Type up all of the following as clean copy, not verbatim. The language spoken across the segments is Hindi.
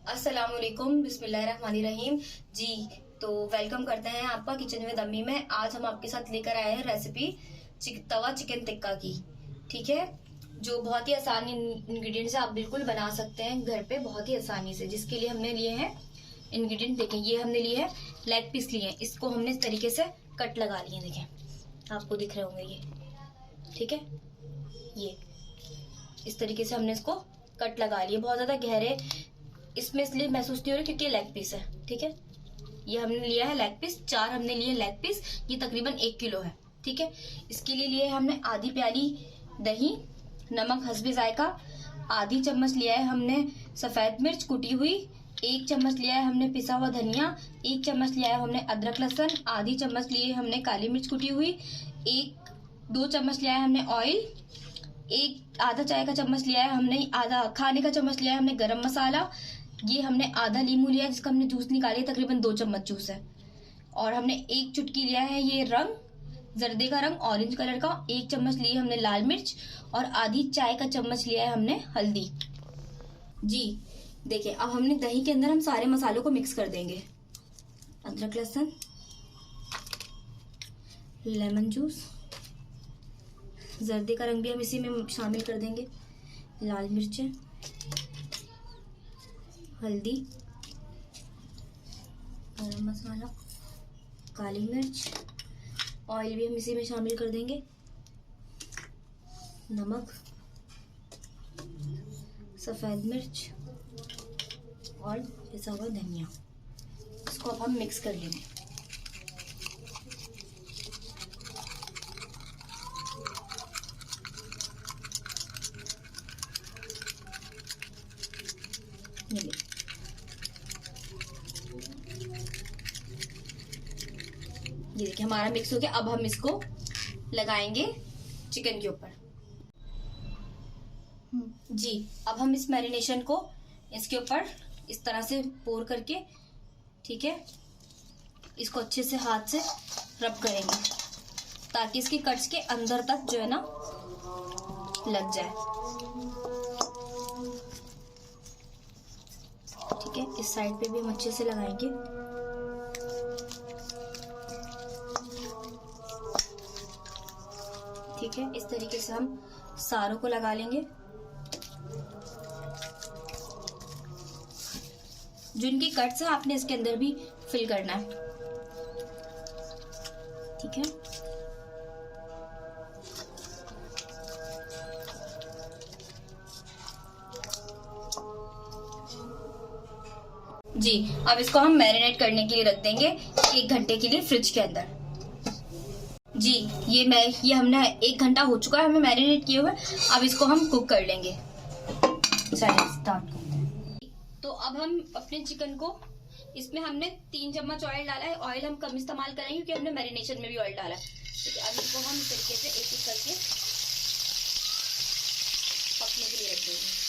अस्सलामुअलैकुम, बिस्मिल्लाहिर्रहमानिर्रहीम जी। तो वेलकम करते हैं आपका किचन विद अम्मी में। आज हम आपके साथ लेकर आए हैं रेसिपी तवा चिकन टिक्का की। ठीक है, जो बहुत ही आसान इंग्रेडिएंट से आप बिल्कुल बना सकते हैं घर पे बहुत ही आसानी से। जिसके लिए हमने लिए हैं इंग्रेडिएंट, देखें ये हमने लिए हैं लेग पीस लिए हैं। इसको हमने इस तरीके से कट लगा लिए, देखें आपको दिख रहे होंगे ये। ठीक है, ये इस तरीके से हमने इसको कट लगा लिए। बहुत ज्यादा गहरे इसमें इसलिए महसूस नहीं हो रहा क्योंकि लेग पीस है। ठीक है, ये हमने लिया है लेग पीस, 4 हमने लिए लेग पीस, ये तकरीबन 1 किलो है। ठीक है, इसके लिए लिए हमने आधी प्याली दही, नमक हस्बे जायका, आधी चम्मच लिया है हमने सफेद मिर्च कुटी हुई, 1 चम्मच लिया है हमने पिसा हुआ धनिया, 1 चम्मच लिया है हमने अदरक लहसुन, आधी चम्मच लिए हमने काली मिर्च कुटी हुई, 1-2 चम्मच लिया है हमने ऑयल, आधा चाय का चम्मच लिया है हमने, आधा खाने का चम्मच लिया है हमने गरम मसाला, ये हमने आधा लीमू लिया है जिसका हमने जूस निकाली, तकरीबन 2 चम्मच जूस है। और हमने 1 चुटकी लिया है ये रंग जर्दे का रंग ऑरेंज कलर का, 1 चम्मच ली हमने लाल मिर्च और आधी चाय का चम्मच लिया है हमने हल्दी। जी देखिए, अब हमने दही के अंदर हम सारे मसालों को मिक्स कर देंगे। अदरक लहसुन, लेमन जूस, जर्दे का रंग भी हम इसी में शामिल कर देंगे, लाल मिर्चें, हल्दी, गरम मसाला, काली मिर्च, ऑयल भी हम इसी में शामिल कर देंगे, नमक, सफ़ेद मिर्च और पिसा हुआ धनिया। इसको अब हम मिक्स कर लेंगे। ये देखिए हमारा मिक्स हो गया। अब हम इसको लगाएंगे चिकन के ऊपर। जी, अब हम इस मैरिनेशन को इसके ऊपर इस तरह से पोर करके, ठीक है, इसको अच्छे से हाथ से रब करेंगे ताकि इसके कट्स के अंदर तक जो है ना लग जाए। ठीक है, इस साइड पे भी हम अच्छे से लगाएंगे। ठीक है, इस तरीके से हम सारों को लगा लेंगे। जो इनकी कट्स है आपने इसके अंदर भी फिल करना है। ठीक है, जी अब इसको हम मैरिनेट करने के लिए रख देंगे 1 घंटे के लिए फ्रिज के अंदर। जी ये हमने 1 घंटा हो चुका है हमें मैरिनेट किए हुए। अब इसको हम कुक कर लेंगे। चलिए स्टार्ट करते हैं। तो अब हम अपने चिकन को, इसमें हमने 3 चम्मच ऑयल डाला है। ऑयल हम कम इस्तेमाल करेंगे क्योंकि हमने मैरिनेशन में भी ऑयल डाला है। ठीक है, अब इसको हम इस तरीके से एक-एक करके पकने के लिए रख देंगे।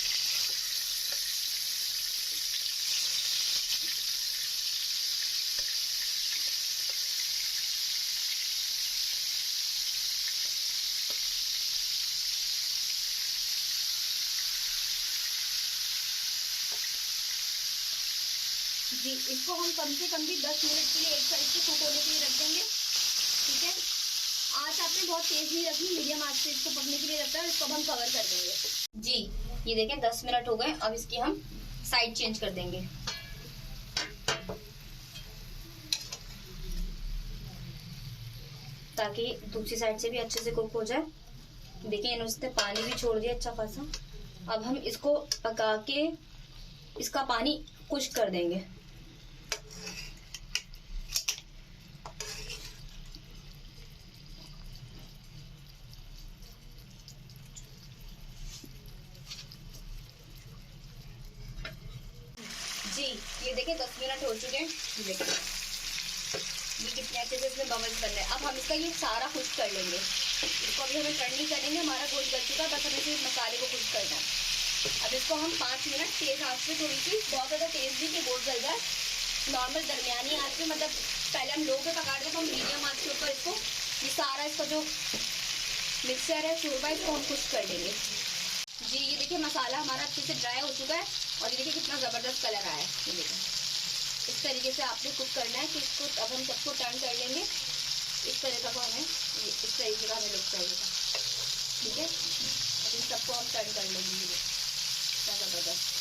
जी इसको हम कम से कम भी 10 मिनट के लिए एक साइड से कुक होने के लिए रख देंगे। ठीक है, आँच आपने बहुत तेज नहीं रखनी, मीडियम आँच से इसको पकने के लिए रखना है। इसको हम कवर कर देंगे। जी ये देखें 10 मिनट हो गए। अब इसकी हम साइड चेंज कर देंगे ताकि दूसरी साइड से भी अच्छे से कुक हो जाए। देखिए इन्होंने पानी भी छोड़ दिया अच्छा खासा। अब हम इसको पका के इसका पानी खुश्क कर देंगे। जी ये देखिए 10 मिनट हो चुके हैं। देखिए ये कितने अच्छे से इसमें बबल्स बन रहे हैं। अब हम इसका ये सारा खुश्क कर लेंगे। इसको अभी हमें टर्न नहीं करेंगे, हमारा गोश्त गल चुका है, बस हमें सिर्फ मसाले को खुश्क करना है। अब इसको हम 5 मिनट तेज आंच पे, थोड़ी सी बहुत ज़्यादा तेज भी कि गोश्त गल जाए, नॉर्मल दरमियानी आंच पे, मतलब पहले हम लो पे पका रहे थे तो हम मीडियम आंच के ऊपर इसको ये सारा इसका जो मिक्सचर है शोरबा, इसको हम खुश्क कर लेंगे। जी ये देखिए मसाला हमारा अच्छे से ड्राई हो चुका है। और ये देखिए कितना ज़बरदस्त कलर आया है। ये देखिए इस तरीके से आपने कुक करना है कि इसको अब हम सबको टर्न कर लेंगे। इस तरीके का हमें इस तरीके का हमें लुक चाहिए था। ठीक है, अब इन सबको हम टर्न कर लेंगे। ये कितना ज़बरदस्त।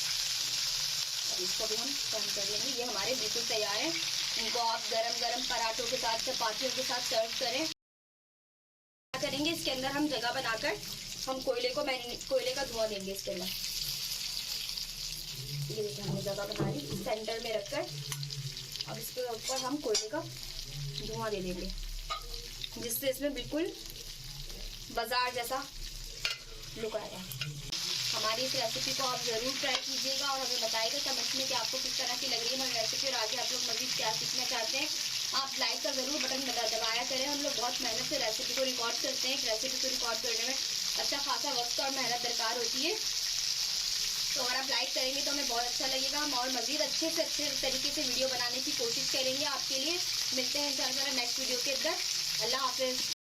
और इसको भी हम टर्न कर लेंगे। ये हमारे बिल्कुल तैयार है। इनको आप गरम गरम पराठों के साथ, चपातियों के साथ सर्व करें। क्या करेंगे, इसके अंदर हम जगह बनाकर हम कोयले का धुआं देंगे इसके अंदर। ये देखिए हमने जगह बना ली सेंटर में रखकर। अब इसके ऊपर हम कोयले का धुआं दे देंगे, जिससे इसमें बिल्कुल बाजार जैसा लुक आएगा। हमारी इस रेसिपी को आप ज़रूर ट्राई कीजिएगा और हमें बताइएगा कमेंट्स में कि आपको किस तरह की लग रही है हमारी रेसिपी, और आगे आप लोग मज़ीद क्या सीखना चाहते हैं। आप लाइक का ज़रूर बटन दबाया करें। हम लोग बहुत मेहनत से रेसिपी को रिकॉर्ड करते हैं। एक रेसिपी को रिकॉर्ड करने में अच्छा खासा वक्त और मेहनत दरकार होती है। तो अगर आप लाइक करेंगे तो हमें बहुत अच्छा लगेगा। हम और मज़ीद अच्छे से अच्छे तरीके से वीडियो बनाने की कोशिश करेंगे आपके लिए। मिलते हैं इंशाल्लाह नेक्स्ट वीडियो के अंदर। अल्लाह हाफिज़।